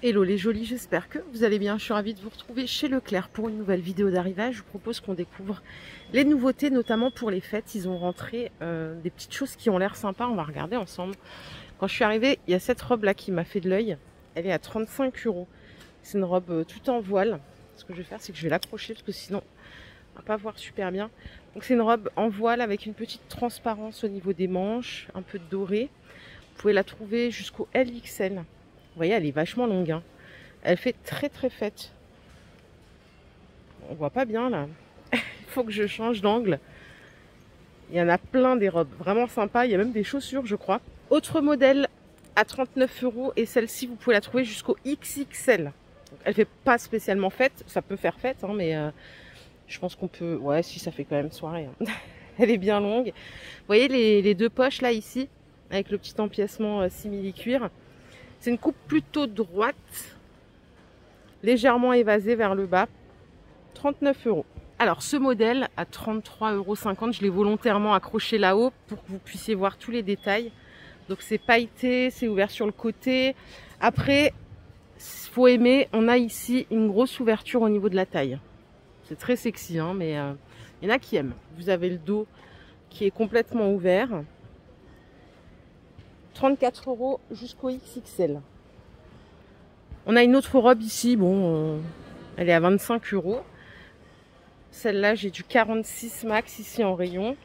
Hello les jolis, j'espère que vous allez bien. Je suis ravie de vous retrouver chez Leclerc pour une nouvelle vidéo d'arrivage. Je vous propose qu'on découvre les nouveautés, notamment pour les fêtes. Ils ont rentré des petites choses qui ont l'air sympas. On va regarder ensemble. Quand je suis arrivée, il y a cette robe là qui m'a fait de l'œil. Elle est à 35 €. C'est une robe tout en voile. Ce que je vais faire, c'est que je vais l'accrocher parce que sinon on va pas voir super bien. Donc c'est une robe en voile avec une petite transparence au niveau des manches, un peu de doré. Vous pouvez la trouver jusqu'au LXL. Vous voyez, elle est vachement longue. Hein. Elle fait très fête. On voit pas bien là. Il faut que je change d'angle. Il y en a plein des robes vraiment sympas. Il y a même des chaussures, je crois. Autre modèle à 39 € et celle-ci, vous pouvez la trouver jusqu'au XXL. Donc, elle fait pas spécialement fête. Ça peut faire fête, hein, mais je pense qu'on peut... Ouais, si, ça fait quand même soirée. Hein. Elle est bien longue. Vous voyez les deux poches là, ici, avec le petit empiècement simili-cuir. C'est une coupe plutôt droite, légèrement évasée vers le bas, 39 €. Alors ce modèle à 33,50 €, je l'ai volontairement accroché là-haut pour que vous puissiez voir tous les détails. Donc c'est pailleté, c'est ouvert sur le côté. Après, faut aimer, on a ici une grosse ouverture au niveau de la taille. C'est très sexy, hein, mais il y en a qui aiment. Vous avez le dos qui est complètement ouvert. 34 € jusqu'au XXL. On a une autre robe ici, bon, elle est à 25 €. Celle-là, j'ai du 46 max ici en rayon.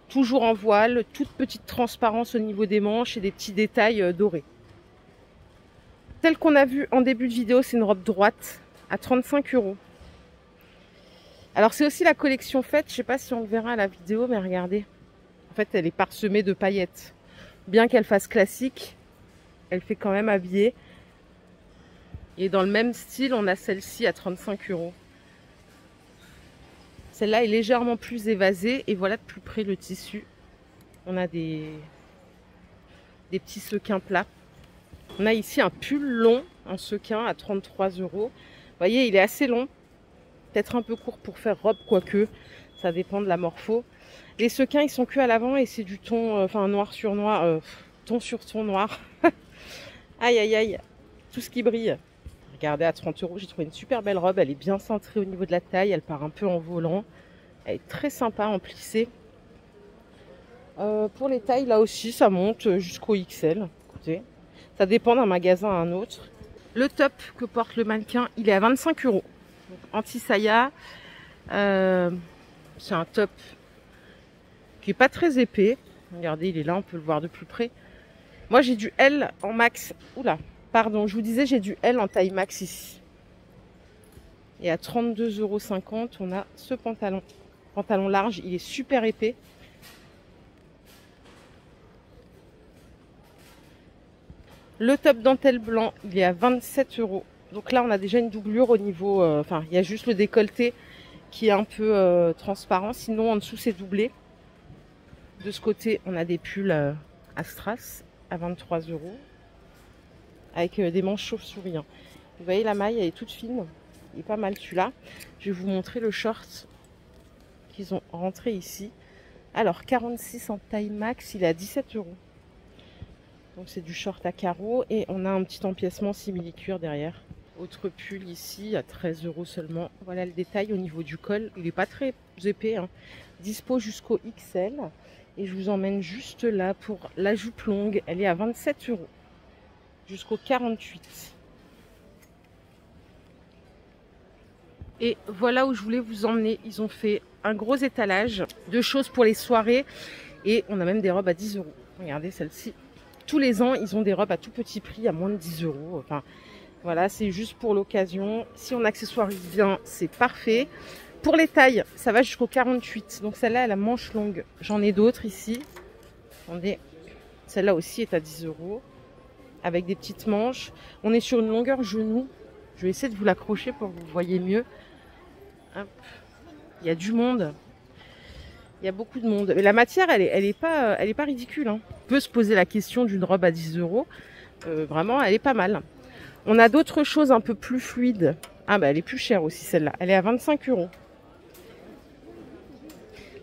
Toujours en voile, toute petite transparence au niveau des manches et des petits détails dorés. Celle qu'on a vue en début de vidéo, c'est une robe droite à 35 €. Alors c'est aussi la collection fête, je ne sais pas si on le verra à la vidéo, mais regardez. En fait, elle est parsemée de paillettes. Bien qu'elle fasse classique, elle fait quand même habillée. Et dans le même style, on a celle-ci à 35 €. Celle-là est légèrement plus évasée. Et voilà de plus près le tissu. On a des petits sequins plats. On a ici un pull long en sequin à 33 €. Vous voyez, il est assez long. Peut-être un peu court pour faire robe, quoique. Ça dépend de la morpho. Les sequins, ils sont que à l'avant et c'est du ton, enfin noir sur noir, ton sur ton noir. Aïe, aïe, aïe. Tout ce qui brille. Regardez, à 30 €, j'ai trouvé une super belle robe. Elle est bien cintrée au niveau de la taille. Elle part un peu en volant. Elle est très sympa en plissé. Pour les tailles, là aussi, ça monte jusqu'au XL. Écoutez, ça dépend d'un magasin à un autre. Le top que porte le mannequin, il est à 25 €. Anti-saya. C'est un top qui est pas très épais. Regardez, il est là, on peut le voir de plus près. Moi, j'ai du L en max. Oula, pardon, je vous disais, j'ai du L en taille max ici. Et à 32,50 €, on a ce pantalon. Pantalon large, il est super épais. Le top dentelle blanc, il est à 27 €. Donc là, on a déjà une doublure au niveau... Enfin, il y a juste le décolleté qui est un peu transparent. Sinon, en dessous, c'est doublé. De ce côté, on a des pulls à strass à 23 € avec des manches chauve-souris. Vous voyez, la maille, elle est toute fine. Il est pas mal celui-là. Je vais vous montrer le short qu'ils ont rentré ici. Alors, 46 en taille max, il est à 17 €. Donc, c'est du short à carreaux et on a un petit empiècement simili-cuir derrière. Autre pull ici à 13 € seulement. Voilà le détail au niveau du col. Il n'est pas très épais. Hein. Dispo jusqu'au XL. Et je vous emmène juste là pour la jupe longue. Elle est à 27 € jusqu'au 48. Et voilà où je voulais vous emmener. Ils ont fait un gros étalage de choses pour les soirées. Et on a même des robes à 10 €. Regardez celle-ci. Tous les ans, ils ont des robes à tout petit prix, à moins de 10 €. Enfin, voilà, c'est juste pour l'occasion. Si on accessoirise bien, c'est parfait. Pour les tailles, ça va jusqu'au 48. Donc celle-là, elle a manche longue. J'en ai d'autres ici. Attendez. Celle-là aussi est à 10 €. Avec des petites manches. On est sur une longueur genou. Je vais essayer de vous l'accrocher pour que vous voyez mieux. Hop. Il y a du monde. Il y a beaucoup de monde. Mais la matière, elle est pas ridicule. Hein. On peut se poser la question d'une robe à 10 €. Vraiment, elle est pas mal. On a d'autres choses un peu plus fluides. Ah bah elle est plus chère aussi celle-là. Elle est à 25 €.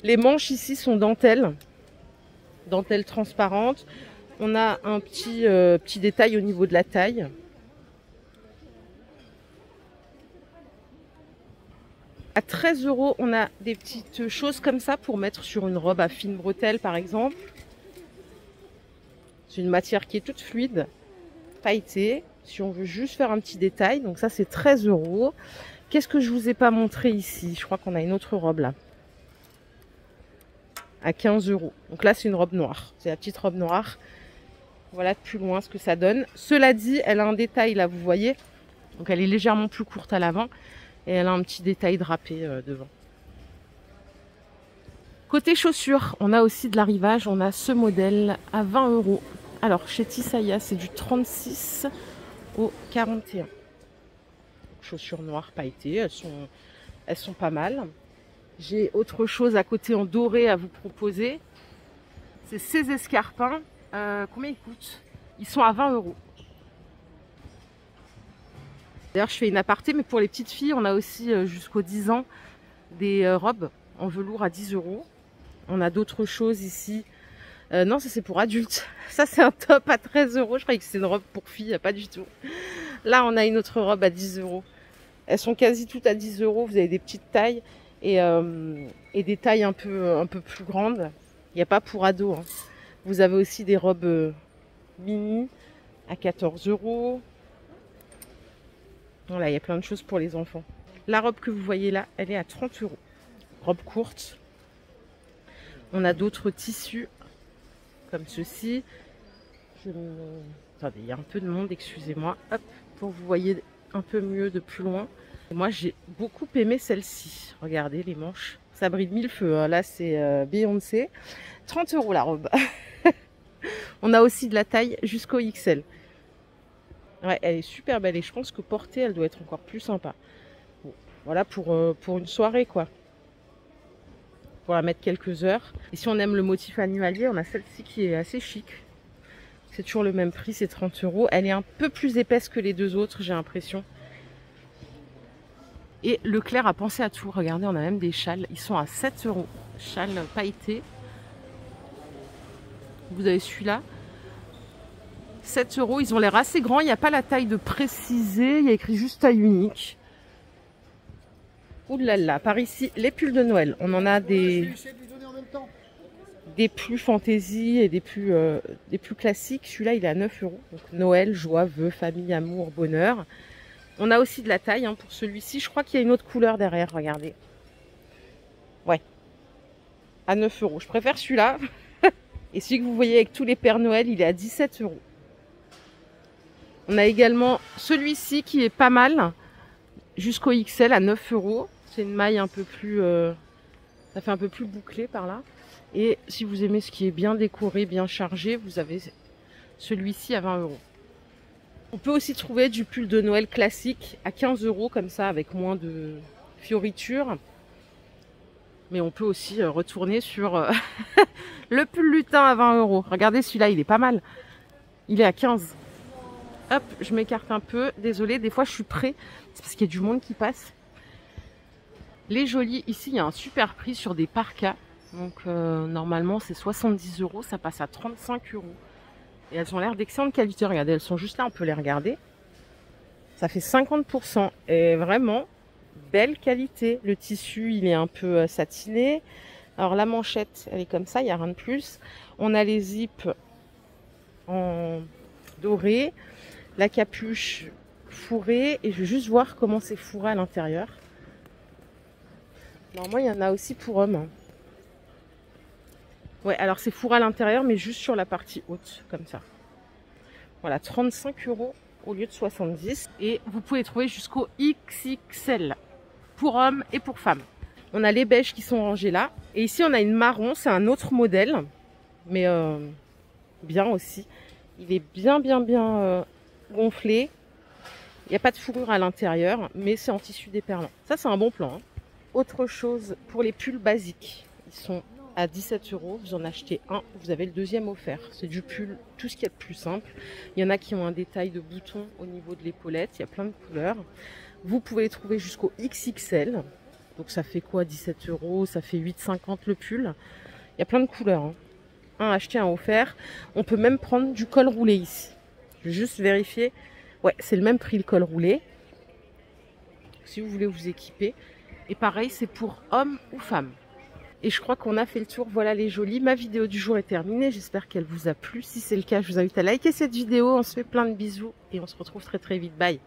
Les manches ici sont dentelle. Dentelle transparente. On a un petit détail au niveau de la taille. À 13 €, on a des petites choses comme ça pour mettre sur une robe à fine bretelle par exemple. C'est une matière qui est toute fluide, pailletée. Si on veut juste faire un petit détail, donc ça c'est 13 €. Qu'est-ce que je vous ai pas montré ici? Je crois qu'on a une autre robe là. À 15 €. Donc là c'est une robe noire. C'est la petite robe noire. Voilà de plus loin ce que ça donne. Cela dit, elle a un détail là, vous voyez. Donc elle est légèrement plus courte à l'avant. Et elle a un petit détail drapé devant. Côté chaussures, on a aussi de l'arrivage. On a ce modèle à 20 €. Alors chez Tisaya, c'est du 36 au 41. Chaussures noires pailletées, elles sont pas mal. J'ai autre chose à côté en doré à vous proposer. C'est ces escarpins. Combien ils coûtent? Ils sont à 20 €. D'ailleurs, je fais une aparté, mais pour les petites filles, on a aussi jusqu'aux 10 ans des robes en velours à 10 €. On a d'autres choses ici. Non, ça c'est pour adultes. Ça c'est un top à 13 €. Je croyais que c'est une robe pour filles, pas du tout. Là, on a une autre robe à 10 €. Elles sont quasi toutes à 10 €. Vous avez des petites tailles et des tailles un peu plus grandes. Il n'y a pas pour ados, hein. Vous avez aussi des robes mini à 14 €. Voilà, il y a plein de choses pour les enfants. La robe que vous voyez là, elle est à 30 €. Robe courte. On a d'autres tissus, comme ceci. Attendez, il y a un peu de monde, excusez-moi. Hop, pour que vous voyez un peu mieux de plus loin. Et moi, j'ai beaucoup aimé celle-ci. Regardez les manches. Ça brille de mille feux, hein. Là, c'est Beyoncé. 30 € la robe. On a aussi de la taille jusqu'au XL. Ouais, elle est super belle et je pense que portée, elle doit être encore plus sympa. Bon, voilà pour une soirée, quoi. Pour la mettre quelques heures. Et si on aime le motif animalier, on a celle-ci qui est assez chic. C'est toujours le même prix, c'est 30 €. Elle est un peu plus épaisse que les deux autres, j'ai l'impression. Et Leclerc a pensé à tout. Regardez, on a même des châles. Ils sont à 7 €. Châles pailletés. Vous avez celui-là. 7 €. Ils ont l'air assez grands. Il n'y a pas la taille de préciser. Il y a écrit juste taille unique. Ouh là là. Par ici, les pulls de Noël. On en a des plus fantaisie et des plus classiques. Celui-là, il est à 9 €. Donc Noël, joie, vœux, famille, amour, bonheur. On a aussi de la taille, hein, pour celui-ci. Je crois qu'il y a une autre couleur derrière. Regardez. Ouais. À 9 €. Je préfère celui-là. Et celui que vous voyez avec tous les Pères Noël, il est à 17 €. On a également celui-ci qui est pas mal, jusqu'au XL à 9 €. C'est une maille un peu plus... ça fait un peu plus bouclé par là. Et si vous aimez ce qui est bien décoré, bien chargé, vous avez celui-ci à 20 €. On peut aussi trouver du pull de Noël classique à 15 € comme ça, avec moins de fioritures. Mais on peut aussi retourner sur le pull lutin à 20 €. Regardez celui-là, il est pas mal. Il est à 15 €. Hop, je m'écarte un peu. Désolée, des fois je suis près. C'est parce qu'il y a du monde qui passe. Les jolis, ici, il y a un super prix sur des parkas. Donc normalement, c'est 70 €. Ça passe à 35 €. Et elles ont l'air d'excellente qualité. Regardez, elles sont juste là, on peut les regarder. Ça fait 50%. Et vraiment, belle qualité. Le tissu, il est un peu satiné. Alors la manchette, elle est comme ça, il n'y a rien de plus. On a les zips en doré. La capuche fourrée. Et je vais juste voir comment c'est fourré à l'intérieur. Normalement, il y en a aussi pour hommes. Ouais, alors c'est fourré à l'intérieur, mais juste sur la partie haute, comme ça. Voilà, 35 € au lieu de 70. Et vous pouvez trouver jusqu'au XXL pour hommes et pour femmes. On a les beiges qui sont rangés là. Et ici, on a une marron, c'est un autre modèle. Mais bien aussi. Il est bien gonflé. Il n'y a pas de fourrure à l'intérieur, mais c'est en tissu déperlant. Ça, c'est un bon plan, hein. Autre chose pour les pulls basiques. Ils sont à 17 €. Vous en achetez un, vous avez le deuxième offert. C'est du pull, tout ce qu'il y a de plus simple. Il y en a qui ont un détail de bouton au niveau de l'épaulette. Il y a plein de couleurs. Vous pouvez les trouver jusqu'au XXL. Donc ça fait quoi, 17 €? Ça fait 8,50 € le pull. Il y a plein de couleurs, hein. Un acheté, un offert. On peut même prendre du col roulé ici. Je vais juste vérifier. Ouais, c'est le même prix le col roulé. Si vous voulez vous équiper. Et pareil, c'est pour hommes ou femmes. Et je crois qu'on a fait le tour. Voilà les jolis. Ma vidéo du jour est terminée. J'espère qu'elle vous a plu. Si c'est le cas, je vous invite à liker cette vidéo. On se fait plein de bisous et on se retrouve très très vite. Bye!